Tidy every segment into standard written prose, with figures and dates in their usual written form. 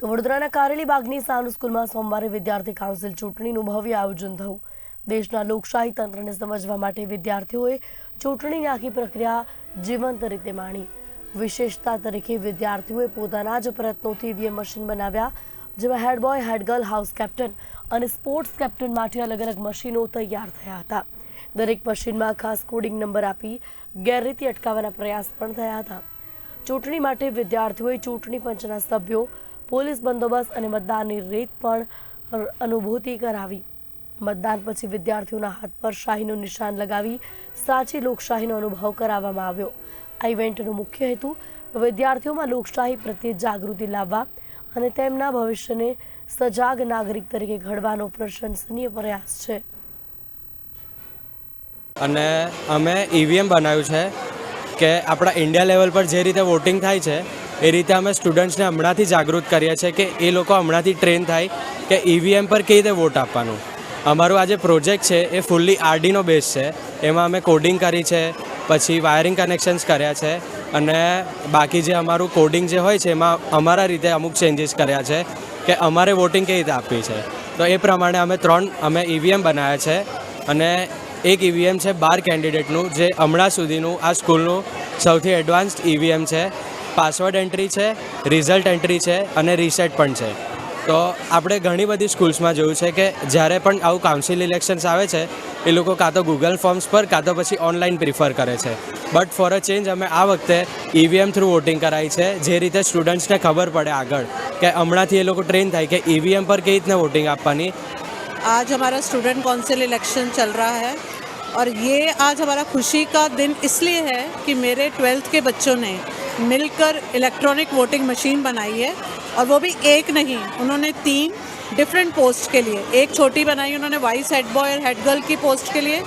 તો વડોદરાના કારેલી બાગની સાનુ સ્કૂલમાં સોમવારે વિદ્યાર્થી કાઉન્સિલ ચૂંટણીનું ભવ્ય આયોજન થયું। દેશના લોકશાહી તંત્રને સમજવા માટે વિદ્યાર્થીઓએ ચૂંટણીની આખી પ્રક્રિયા જીવંત રીતે માણી। વિશેષતા તરીકે વિદ્યાર્થીઓએ પોતાના જ પ્રયત્નોથી ઈવીએમ મશીન બનાવ્યા, જેમાં હેડ બોય, હેડ ગર્લ, હાઉસ કેપ્ટન અને સ્પોર્ટ્સ કેપ્ટન માટે અલગ અલગ મશીનો તૈયાર થયા હતા। દરેક મશીનમાં ખાસ કોડિંગ નંબર આપી ગેરરીતિ અટકાવવાના પ્રયાસ પણ થયા હતા। ચૂંટણી માટે વિદ્યાર્થીઓએ ચૂંટણી પંચના સભ્યો, પોલીસ બંદોબસ્ત અને મતદાનની રીત પણ અનુભૂતિ કરાવી। મતદાન પછી વિદ્યાર્થીઓના હાથ પર શાહીનું નિશાન લગાવી સાચી લોકશાહીનો અનુભવ કરાવવામાં આવ્યો। આ ઇવેન્ટનો મુખ્ય હેતુ વિદ્યાર્થીઓમાં લોકશાહી પ્રત્યે જાગૃતિ લાવવા અને તેમના ભવિષ્યને સજાગ નાગરિક તરીકે ઘડવાનો પ્રશંસનીય પ્રયાસ છે। અને અમે ઈવીએમ બનાવ્યું છે કે આપણા ઇન્ડિયા લેવલ પર જે રીતે વોટિંગ થાય છે એ રીતે અમે સ્ટુડન્ટ્સને હમણાંથી જાગૃત કરીએ છીએ કે એ લોકો હમણાંથી ટ્રેન થાય કે ઈવીએમ પર કેવી રીતે વોટ આપવાનું। અમારું આ જે પ્રોજેક્ટ છે એ ફૂલ્લી આરડીનો બેઝ છે। એમાં અમે કોડિંગ કરી છે, પછી વાયરિંગ કનેક્શન્સ કર્યા છે અને બાકી જે અમારું કોડિંગ જે હોય છે એમાં અમારા રીતે અમુક ચેન્જીસ કર્યા છે કે અમારે વોટિંગ કેવી રીતે આપવી છે। તો એ પ્રમાણે અમે ઈવીએમ બનાવ્યા છે અને એક ઈવીએમ છે 12 કેન્ડિડેટનું, જે હમણાં સુધીનું આ સ્કૂલનું સૌથી એડવાન્સ્ડ ઈવીએમ છે। પાસવર્ડ એન્ટ્રી છે, રિઝલ્ટ એન્ટ્રી છે અને રીસેટ પણ છે। તો આપણે ઘણી બધી સ્કૂલ્સમાં જોયું છે કે જ્યારે પણ આવું કાઉન્સિલ ઇલેક્શન્સ આવે છે એ લોકો કાં તો ગૂગલ ફોર્મ્સ પર કાં તો પછી ઓનલાઈન પ્રિફર કરે છે, બટ ફોર અ ચેન્જ અમે આ વખતે ઈવીએમ થ્રુ વોટિંગ કરાવી છે, જે રીતે સ્ટુડન્ટ્સને ખબર પડે આગળ કે હમણાંથી એ લોકો ટ્રેન થાય કે ઈવીએમ પર કેવી રીતના વોટિંગ આપવાની। आज हमारा स्टूडेंट काउंसिल इलेक्शन चल रहा है और ये आज हमारा खुशी का दिन इसलिए है कि मेरे 12th के बच्चों ने मिलकर इलेक्ट्रॉनिक वोटिंग मशीन बनाई है और वो भी एक नहीं, उन्होंने 3 डिफरेंट पोस्ट के लिए, एक छोटी बनाई उन्होंने वाइस हेड बॉय और हेड गर्ल की पोस्ट के लिए,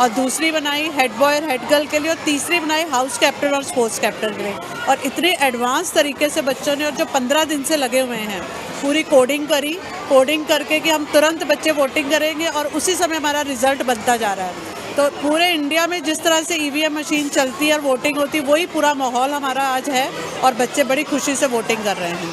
और दूसरी बनाई हेड बॉय और हेड गर्ल के लिए, और तीसरी बनाई हाउस कैप्टन और स्पोर्ट्स कैप्टन के लिए। और इतने एडवांस तरीके से बच्चों ने, और जो 15 दिन से लगे हुए हैं, पूरी कोडिंग करी, कोडिंग करके कि हम तुरंत बच्चे वोटिंग करेंगे और उसी समय हमारा रिजल्ट बनता जा रहा है। तो पूरे इंडिया में जिस तरह से ईवीएम मशीन चलती है और वोटिंग होती है, वही पूरा माहौल हमारा आज है और बच्चे बड़ी खुशी से वोटिंग कर रहे हैं।